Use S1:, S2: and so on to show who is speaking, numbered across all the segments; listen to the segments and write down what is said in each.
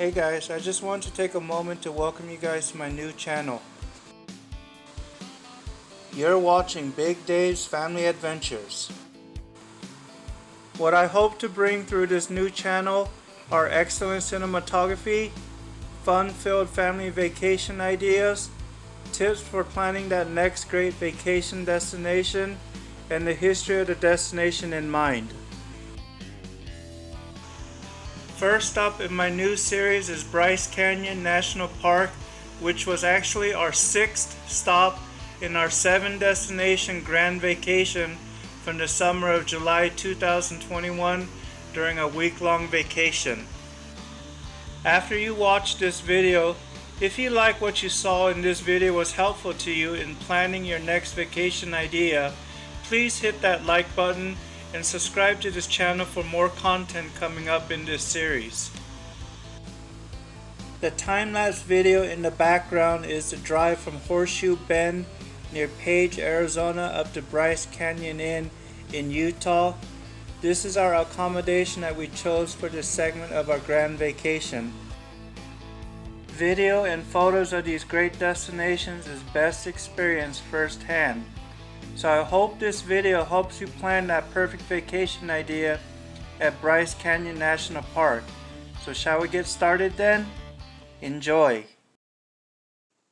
S1: Hey guys, I just want to take a moment to welcome you guys to my new channel. You're watching Big Dave's Family Adventures. What I hope to bring through this new channel are excellent cinematography, fun-filled family vacation ideas, tips for planning that next great vacation destination, and the history of the destination in mind. First up in my new series is Bryce Canyon National Park, which was actually our 6th stop in our 7-destination grand vacation from the summer of July 2021 during a week-long vacation. After you watch this video, if you like what you saw in this video was helpful to you in planning your next vacation idea, please hit that like button and subscribe to this channel for more content coming up in this series. The time-lapse video in the background is the drive from Horseshoe Bend near Page, Arizona up to Bryce Canyon Inn in Utah. This is our accommodation that we chose for this segment of our grand vacation. Video and photos of these great destinations is best experienced firsthand. So I hope this video helps you plan that perfect vacation idea at Bryce Canyon National Park. So shall we get started then? Enjoy!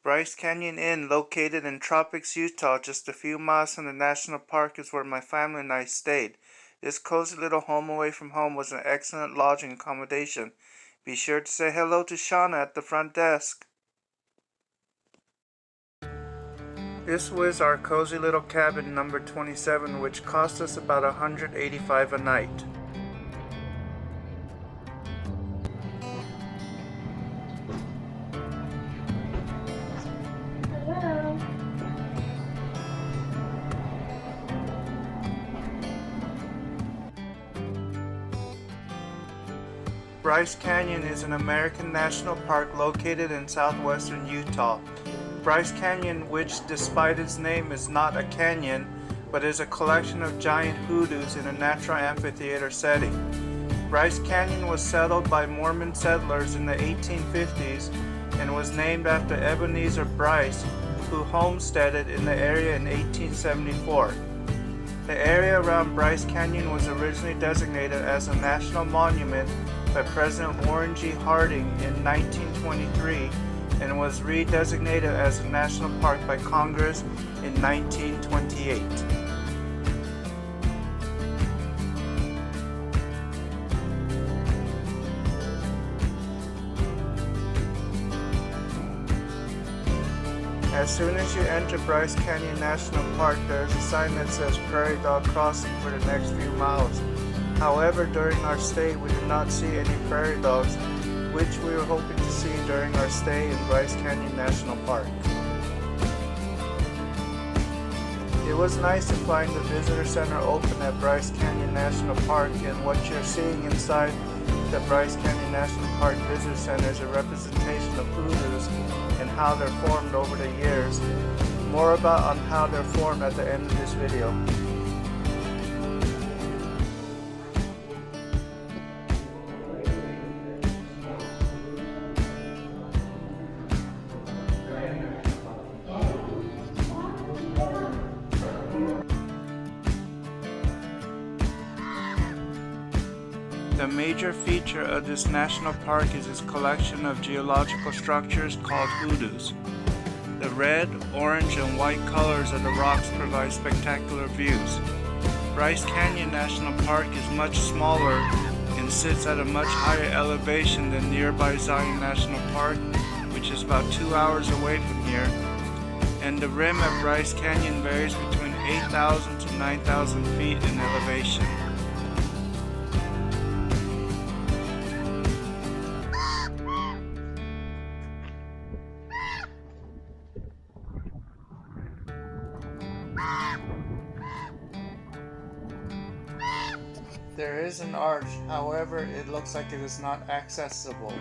S1: Bryce Canyon Inn, located in Tropics, Utah, just a few miles from the national park, is where my family and I stayed. This cozy little home away from home was an excellent lodging accommodation. Be sure to say hello to Shauna at the front desk. This was our cozy little cabin number 27, which cost us about $185 a night.
S2: Hello.
S1: Bryce Canyon is an American national park located in southwestern Utah. Bryce Canyon, which despite its name is not a canyon, but is a collection of giant hoodoos in a natural amphitheater setting. Bryce Canyon was settled by Mormon settlers in the 1850s and was named after Ebenezer Bryce, who homesteaded in the area in 1874. The area around Bryce Canyon was originally designated as a national monument by President Warren G. Harding in 1923 and was redesignated as a national park by Congress in 1928. As soon as you enter Bryce Canyon National Park, there is a sign that says Prairie Dog Crossing for the next few miles. However, during our stay, we did not see any prairie dogs, which we were hoping to see during our stay in Bryce Canyon National Park. It was nice to find the visitor center open at Bryce Canyon National Park, and what you're seeing inside the Bryce Canyon National Park Visitor Center is a representation of hoodoos and how they're formed over the years. More about on how they're formed at the end of this video. The major feature of this national park is its collection of geological structures called hoodoos. The red, orange, and white colors of the rocks provide spectacular views. Bryce Canyon National Park is much smaller and sits at a much higher elevation than nearby Zion National Park, which is about 2 hours away from here, and the rim of Bryce Canyon varies between 8,000 to 9,000 feet in elevation. There is an arch, however, it looks like it is not accessible.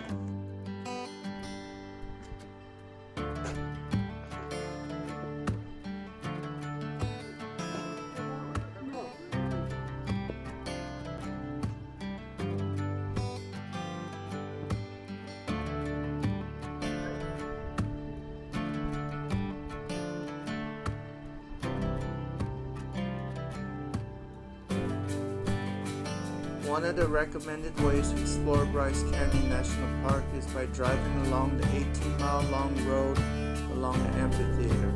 S1: One of the recommended ways to explore Bryce Canyon National Park is by driving along the 18-mile-long road along the amphitheater.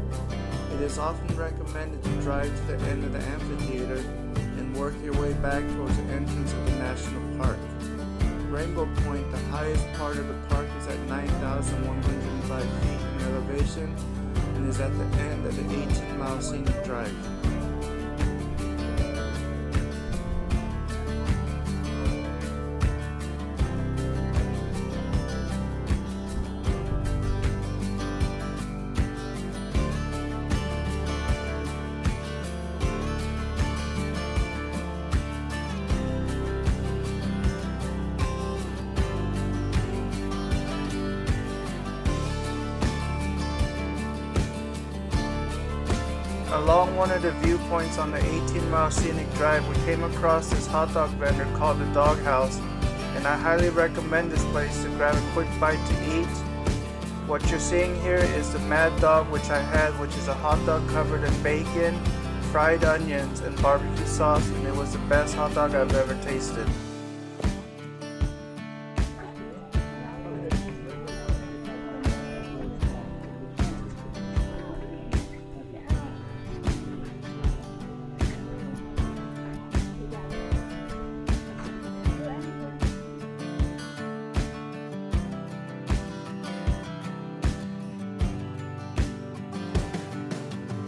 S1: It is often recommended to drive to the end of the amphitheater and work your way back towards the entrance of the national park. Rainbow Point, the highest part of the park, is at 9,105 feet in elevation and is at the end of the 18-mile scenic drive. Along one of the viewpoints on the 18-mile scenic drive, we came across this hot dog vendor called the Dog House, and I highly recommend this place to grab a quick bite to eat. What you're seeing here is the Mad Dog, which I had, which is a hot dog covered in bacon, fried onions, and barbecue sauce, and it was the best hot dog I've ever tasted.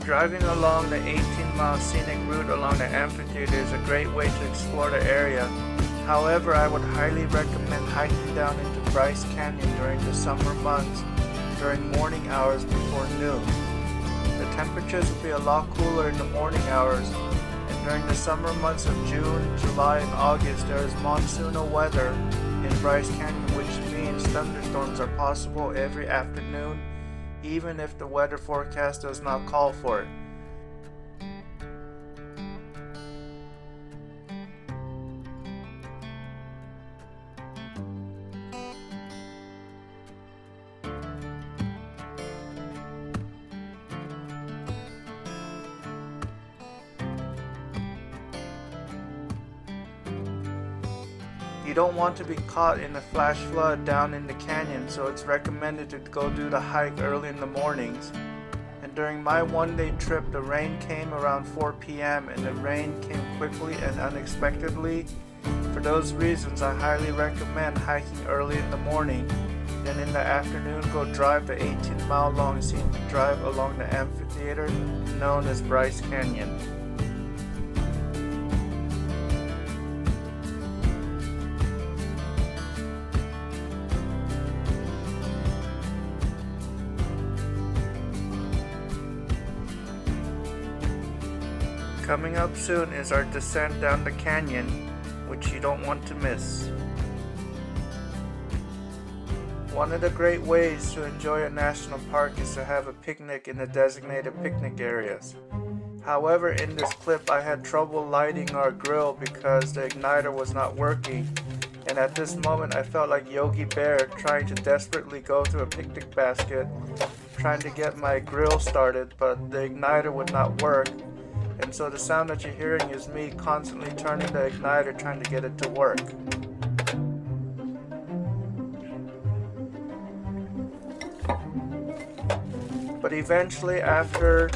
S1: Driving along the 18-mile scenic route along the amphitheater is a great way to explore the area. However, I would highly recommend hiking down into Bryce Canyon during the summer months, during morning hours before noon. The temperatures will be a lot cooler in the morning hours, and during the summer months of June, July, and August, there is monsoonal weather in Bryce Canyon, which means thunderstorms are possible every afternoon, even if the weather forecast does not call for it. You don't want to be caught in a flash flood down in the canyon, so it's recommended to go do the hike early in the mornings. And during my one-day trip, the rain came around 4 p.m. and the rain came quickly and unexpectedly. For those reasons, I highly recommend hiking early in the morning. Then in the afternoon, go drive the 18-mile-long scenic drive along the amphitheater known as Bryce Canyon. Coming up soon is our descent down the canyon, which you don't want to miss. One of the great ways to enjoy a national park is to have a picnic in the designated picnic areas. However, in this clip I had trouble lighting our grill because the igniter was not working, and at this moment I felt like Yogi Bear trying to desperately go to a picnic basket, trying to get my grill started, but the igniter would not work. And so the sound that you're hearing is me constantly turning the igniter trying to get it to work. But eventually, after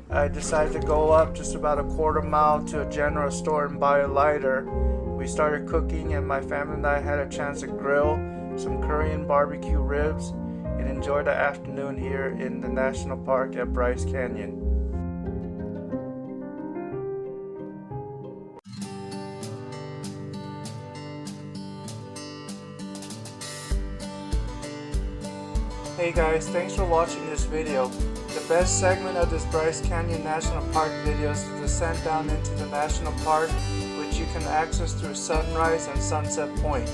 S1: I decided to go up just about a quarter mile to a general store and buy a lighter, we started cooking, and my family and I had a chance to grill some Korean barbecue ribs and enjoy the afternoon here in the national park at Bryce Canyon. Hey guys, thanks for watching this video. The best segment of this Bryce Canyon National Park video is the descent down into the national park, which you can access through Sunrise and Sunset Point.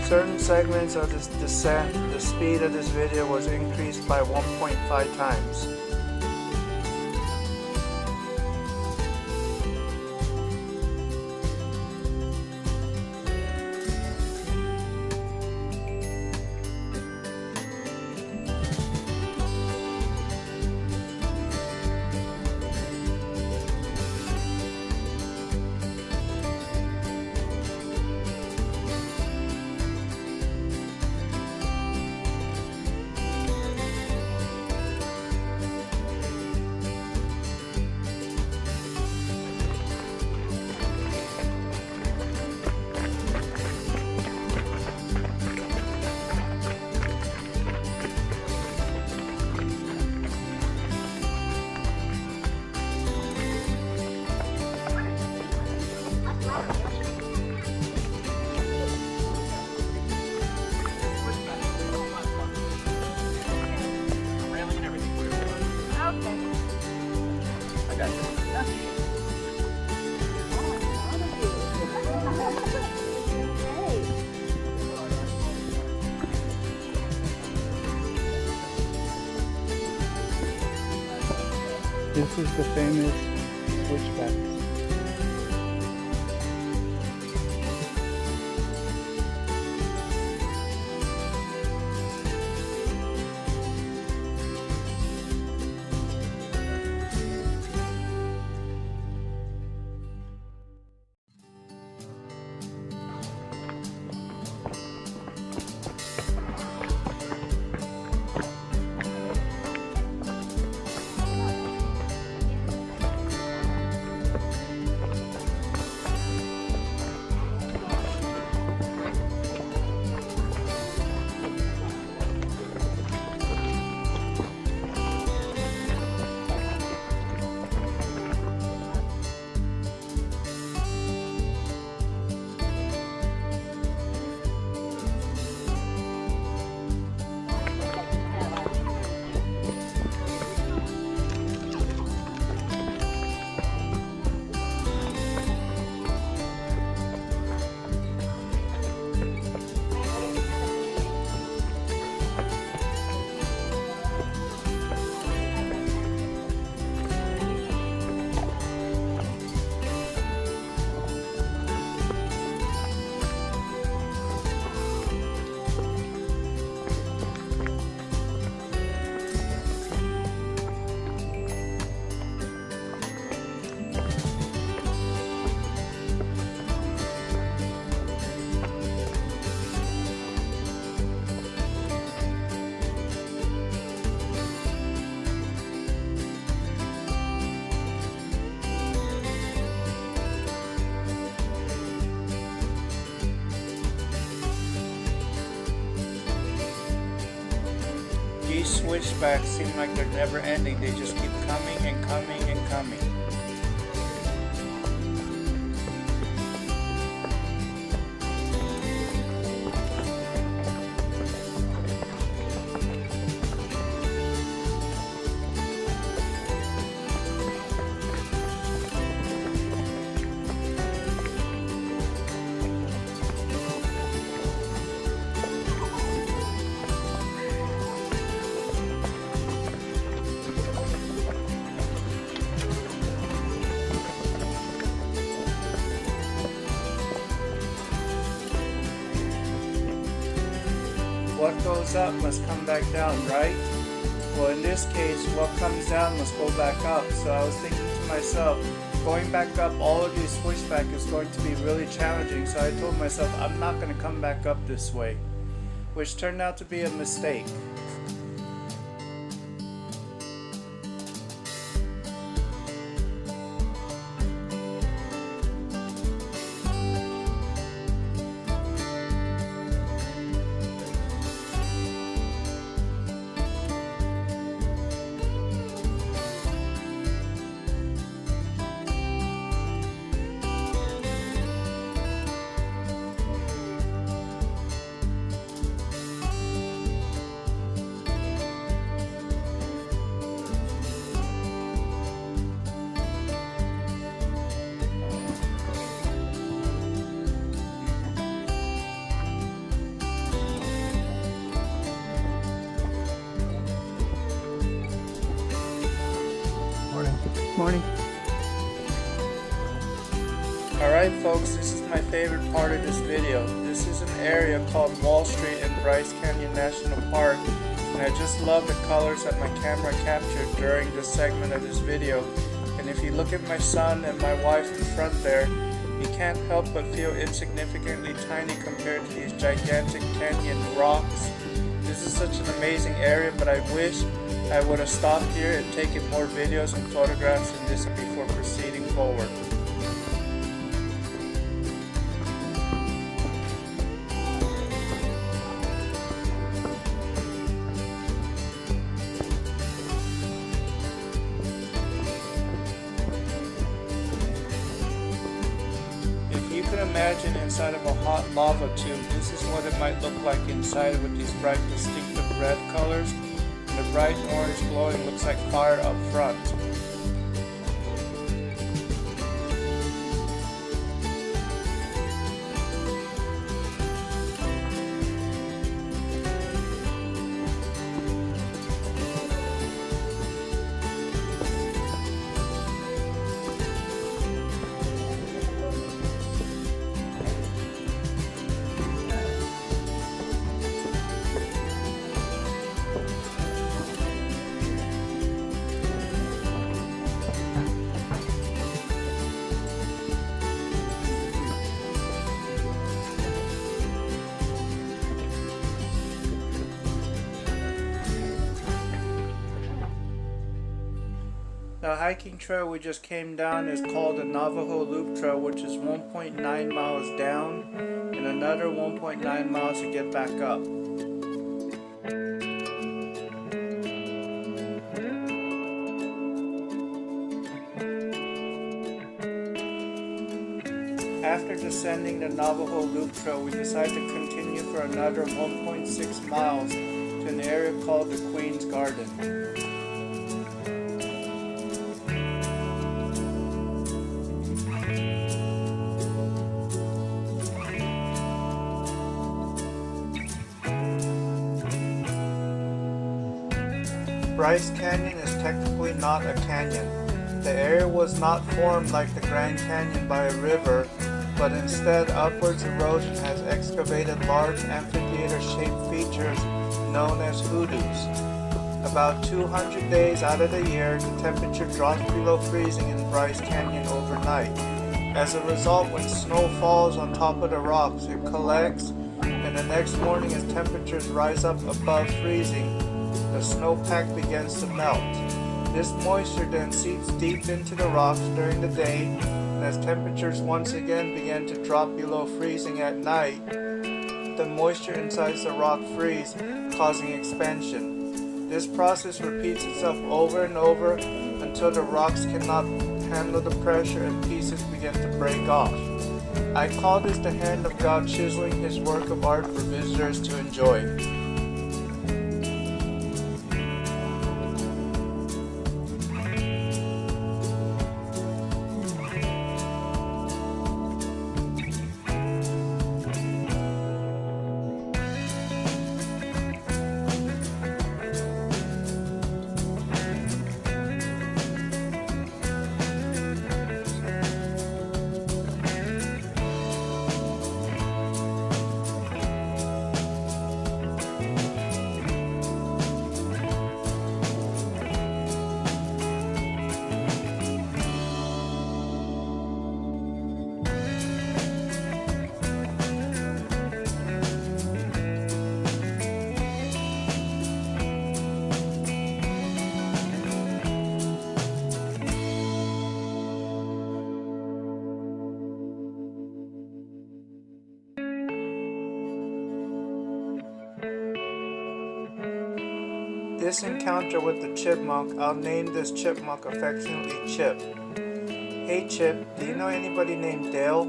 S1: certain segments of this descent, the speed of this video was increased by 1.5 times. This is the famous Switchback. These switchbacks seem like they're never ending. They just keep coming and coming and coming. What goes up must come back down, right? Well, in this case, what comes down must go back up. So I was thinking to myself, going back up all of these switchback is going to be really challenging. So I told myself, I'm not going to come back up this way, which turned out to be a mistake. Alright folks, this is my favorite part of this video. This is an area called Wall Street in Bryce Canyon National Park, and I just love the colors that my camera captured during this segment of this video. And if you look at my son and my wife in front there, you can't help but feel insignificantly tiny compared to these gigantic canyon rocks. This is such an amazing area, but I wish I would have stopped here and taken more videos and photographs in this before proceeding forward. Imagine inside of a hot lava tube. This is what it might look like inside with these bright distinctive red colors, and the bright orange glowing looks like fire up front. The hiking trail we just came down is called the Navajo Loop Trail, which is 1.9 miles down and another 1.9 miles to get back up. After descending the Navajo Loop Trail, we decided to continue for another 1.6 miles to an area called the Queen's Garden. Bryce Canyon is technically not a canyon. The area was not formed like the Grand Canyon by a river, but instead upwards erosion has excavated large amphitheater-shaped features known as hoodoos. About 200 days out of the year, the temperature drops below freezing in Bryce Canyon overnight. As a result, when snow falls on top of the rocks, it collects, and the next morning as temperatures rise up above freezing, the snowpack begins to melt. This moisture then seeps deep into the rocks during the day, and as temperatures once again begin to drop below freezing at night, the moisture inside the rock freezes, causing expansion. This process repeats itself over and over until the rocks cannot handle the pressure and pieces begin to break off. I call this the hand of God chiseling his work of art for visitors to enjoy. This encounter with the chipmunk, I'll name this chipmunk affectionately Chip. Hey Chip, do you know anybody named Dale?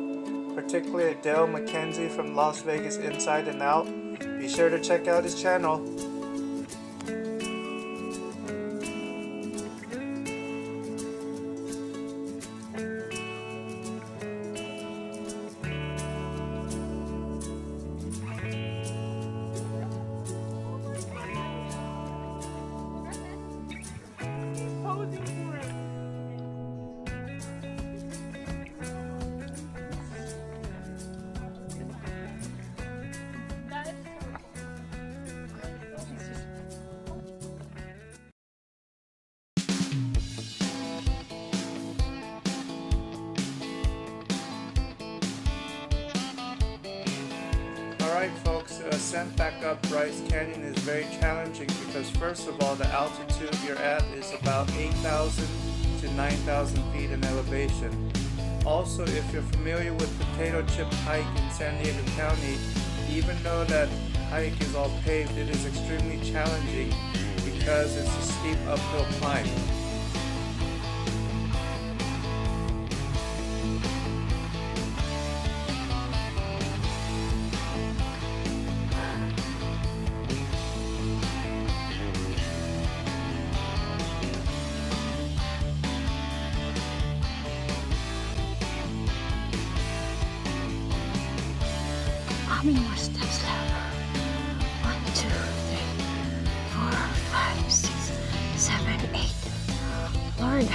S1: Particularly Dale McKenzie from Las Vegas Inside and Out? Be sure to check out his channel. Alright folks, the ascent back up Bryce Canyon is very challenging because first of all the altitude you're at is about 8,000 to 9,000 feet in elevation. Also, if you're familiar with Potato Chip Hike in San Diego County, even though that hike is all paved, it is extremely challenging because it's a steep uphill climb.
S2: How many more steps left? 1, 2, 3, 4, 5, 6, 7, 8. Lord,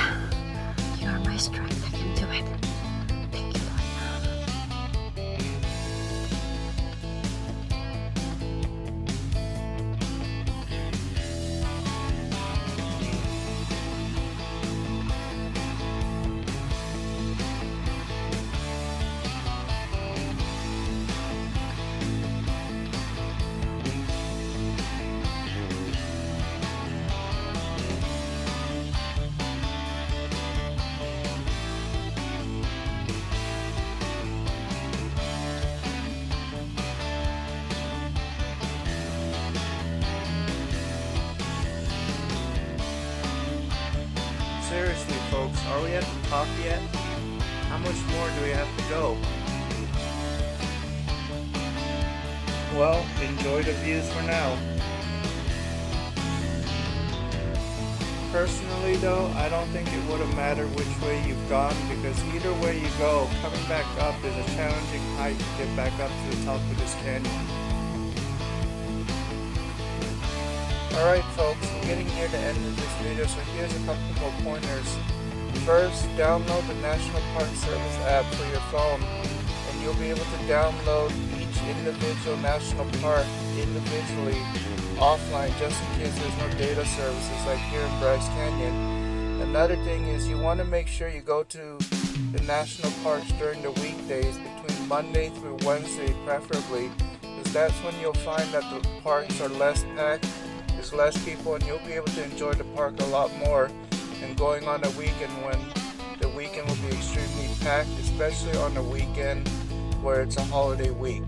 S2: you are my strength. I can do it. Thank you, Lord.
S1: Seriously folks, are we at the top yet? How much more do we have to go? Well, enjoy the views for now. Personally though, I don't think it would have mattered which way you've gone because either way you go, coming back up is a challenging hike to get back up to the top of this canyon. Alright folks, we're getting near the end of this video, so here's a couple more pointers. First, download the National Park Service app for your phone, and you'll be able to download each individual national park individually offline just in case there's no data services like here in Bryce Canyon. Another thing is you want to make sure you go to the national parks during the weekdays between Monday through Wednesday preferably, because that's when you'll find that the parks are less packed. There's less people and you'll be able to enjoy the park a lot more than going on a weekend when the weekend will be extremely packed, especially on a weekend where it's a holiday week.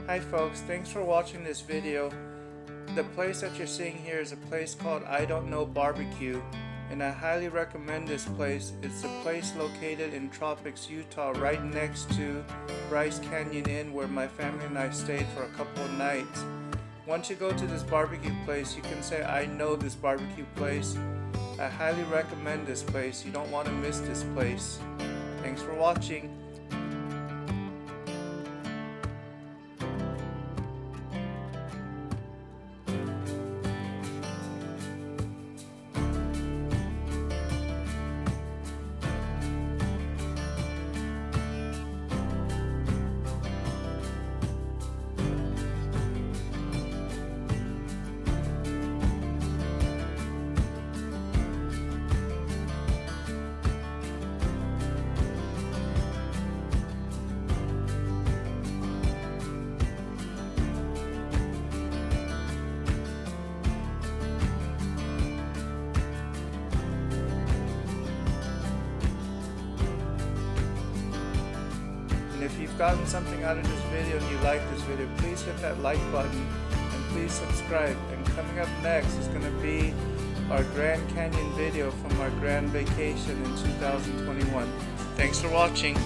S1: Hi folks, thanks for watching this video. The place that you're seeing here is a place called I Don't Know Barbecue, and I highly recommend this place. It's a place located in Tropics, Utah, right next to Bryce Canyon Inn where my family and I stayed for a couple of nights. Once you go to this barbecue place, you can say I know this barbecue place. I highly recommend this place. You don't want to miss this place. Thanks for watching. you've gotten something out of this video and you like this video, please hit that like button and please subscribe. And coming up next is going to be our Grand Canyon video from our Grand Vacation in 2021. Thanks for watching.